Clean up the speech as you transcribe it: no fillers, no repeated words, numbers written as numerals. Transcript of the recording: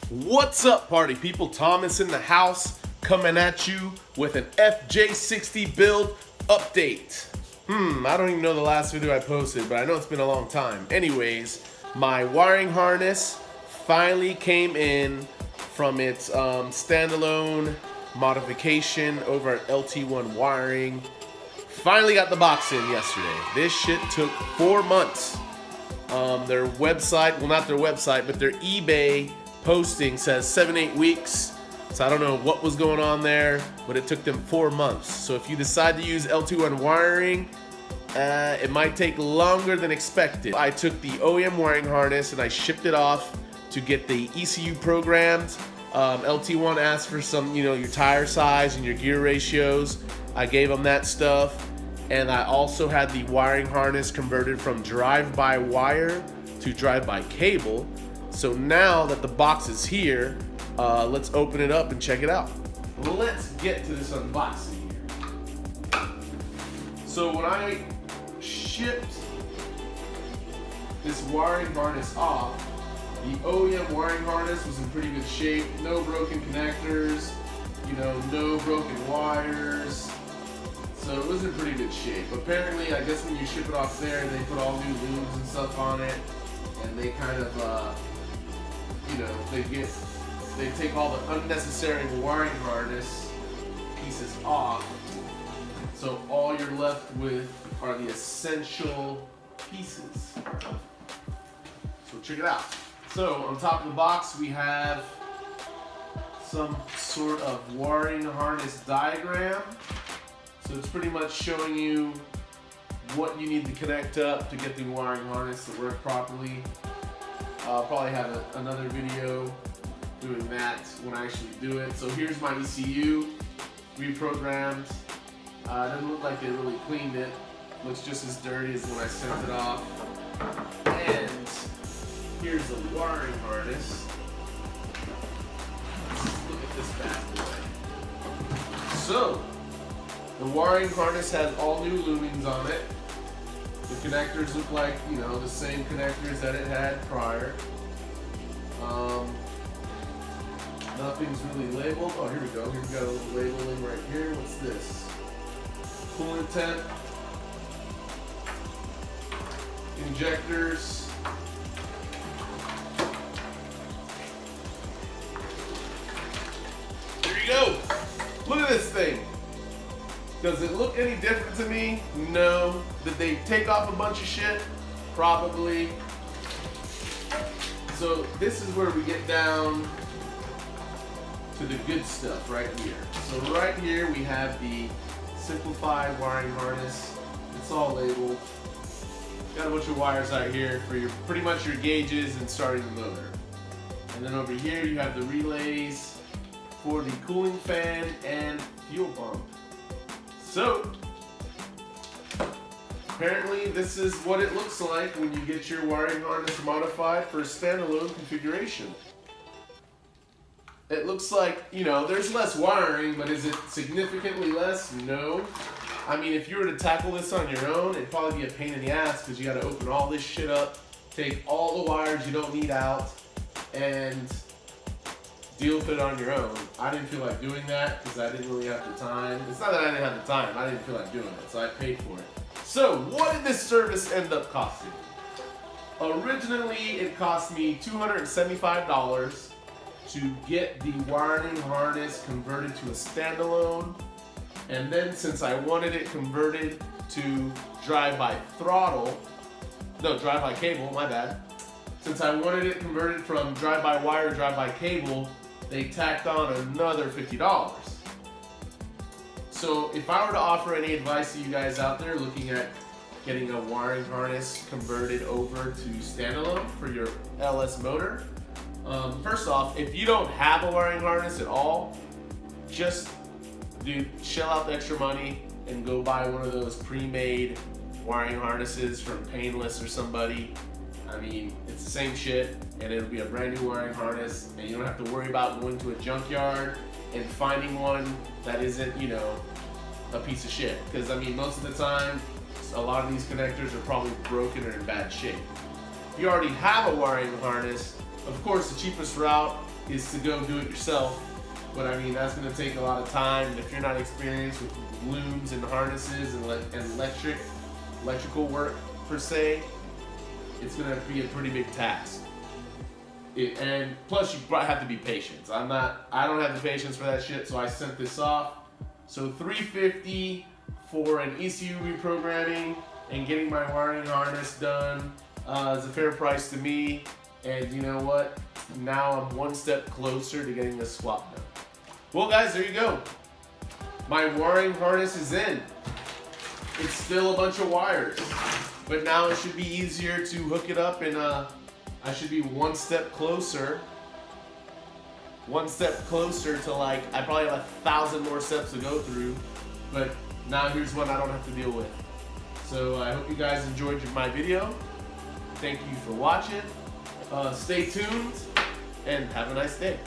What's up, party people? Thomas in the house, coming at you with an FJ60 build update. I don't even know the last video I posted, but I know it's been a long time. Anyways, my wiring harness finally came in from its standalone modification over at LT1 Wiring. Finally got the box in yesterday. This shit took 4 months. Their website, well, not their website, but their eBay posting says 7-8 weeks. So I don't know what was going on there, but it took them 4 months. So if you decide to use LT1 Wiring, it might take longer than expected. I took the OEM wiring harness and I shipped it off to get the ECU programmed. LT1 asked for some, your tire size and your gear ratios. I gave them that stuff. And I also had the wiring harness converted from drive-by-wire to drive-by-cable. So now that the box is here, let's open it up and check it out. Let's get to this unboxing here. So when I shipped this wiring harness off, the OEM wiring harness was in pretty good shape. No broken connectors, no broken wires. So it was in pretty good shape. Apparently, I guess when you ship it off there, they put all new lubes and stuff on it, and they kind of, they take all the unnecessary wiring harness pieces off. So all you're left with are the essential pieces. So check it out. So on top of the box, we have some sort of wiring harness diagram. So it's pretty much showing you what you need to connect up to get the wiring harness to work properly. I'll probably have another video doing that when I actually do it. So here's my ECU, reprogrammed. It doesn't look like they really cleaned it. Looks just as dirty as when I sent it off. And here's the wiring harness. Let's look at this bad boy. So, the wiring harness has all new lumens on it. The connectors look like, the same connectors that it had prior. Nothing's really labeled. Oh, here we go. Here we got a little labeling right here. What's this? Coolant temp. Injectors. There you go. Look at this thing. Does it look any different to me? No. Did they take off a bunch of shit? Probably. So this is where we get down to the good stuff right here. So right here we have the simplified wiring harness. It's all labeled. Got a bunch of wires out here for pretty much your gauges and starting the motor. And then over here you have the relays for the cooling fan and fuel pump. So, apparently this is what it looks like when you get your wiring harness modified for a standalone configuration. It looks like, there's less wiring, but is it significantly less? No. I mean, if you were to tackle this on your own, it'd probably be a pain in the ass because you got to open all this shit up, take all the wires you don't need out, and deal with it on your own. I didn't feel like doing that because I didn't really have the time. It's not that I didn't have the time, I didn't feel like doing it, so I paid for it. So, what did this service end up costing? Originally, it cost me $275 to get the wiring harness converted to a standalone, and then since I wanted it converted to drive-by cable, my bad. Since I wanted it converted from drive-by-wire to drive-by-cable, they tacked on another $50. So if I were to offer any advice to you guys out there looking at getting a wiring harness converted over to standalone for your LS motor, first off, if you don't have a wiring harness at all, just shell out the extra money and go buy one of those pre-made wiring harnesses from Painless or somebody. I mean, it's the same shit, and it'll be a brand new wiring harness, and you don't have to worry about going to a junkyard and finding one that isn't, a piece of shit. Because, I mean, most of the time, a lot of these connectors are probably broken or in bad shape. If you already have a wiring harness, Of course, the cheapest route is to go do it yourself, but I mean, that's gonna take a lot of time. And if you're not experienced with looms and harnesses and electrical work per se, it's gonna be a pretty big task. And plus, you probably have to be patient. I don't have the patience for that shit, so I sent this off. So $350 for an ECU reprogramming and getting my wiring harness done is a fair price to me. And you know what? Now I'm one step closer to getting this swap done. Well guys, there you go. My wiring harness is in. It's still a bunch of wires, but now it should be easier to hook it up, and I should be one step closer to, like, I probably have 1,000 more steps to go through, but now here's one I don't have to deal with. So I hope you guys enjoyed my video. Thank you for watching. Stay tuned and have a nice day.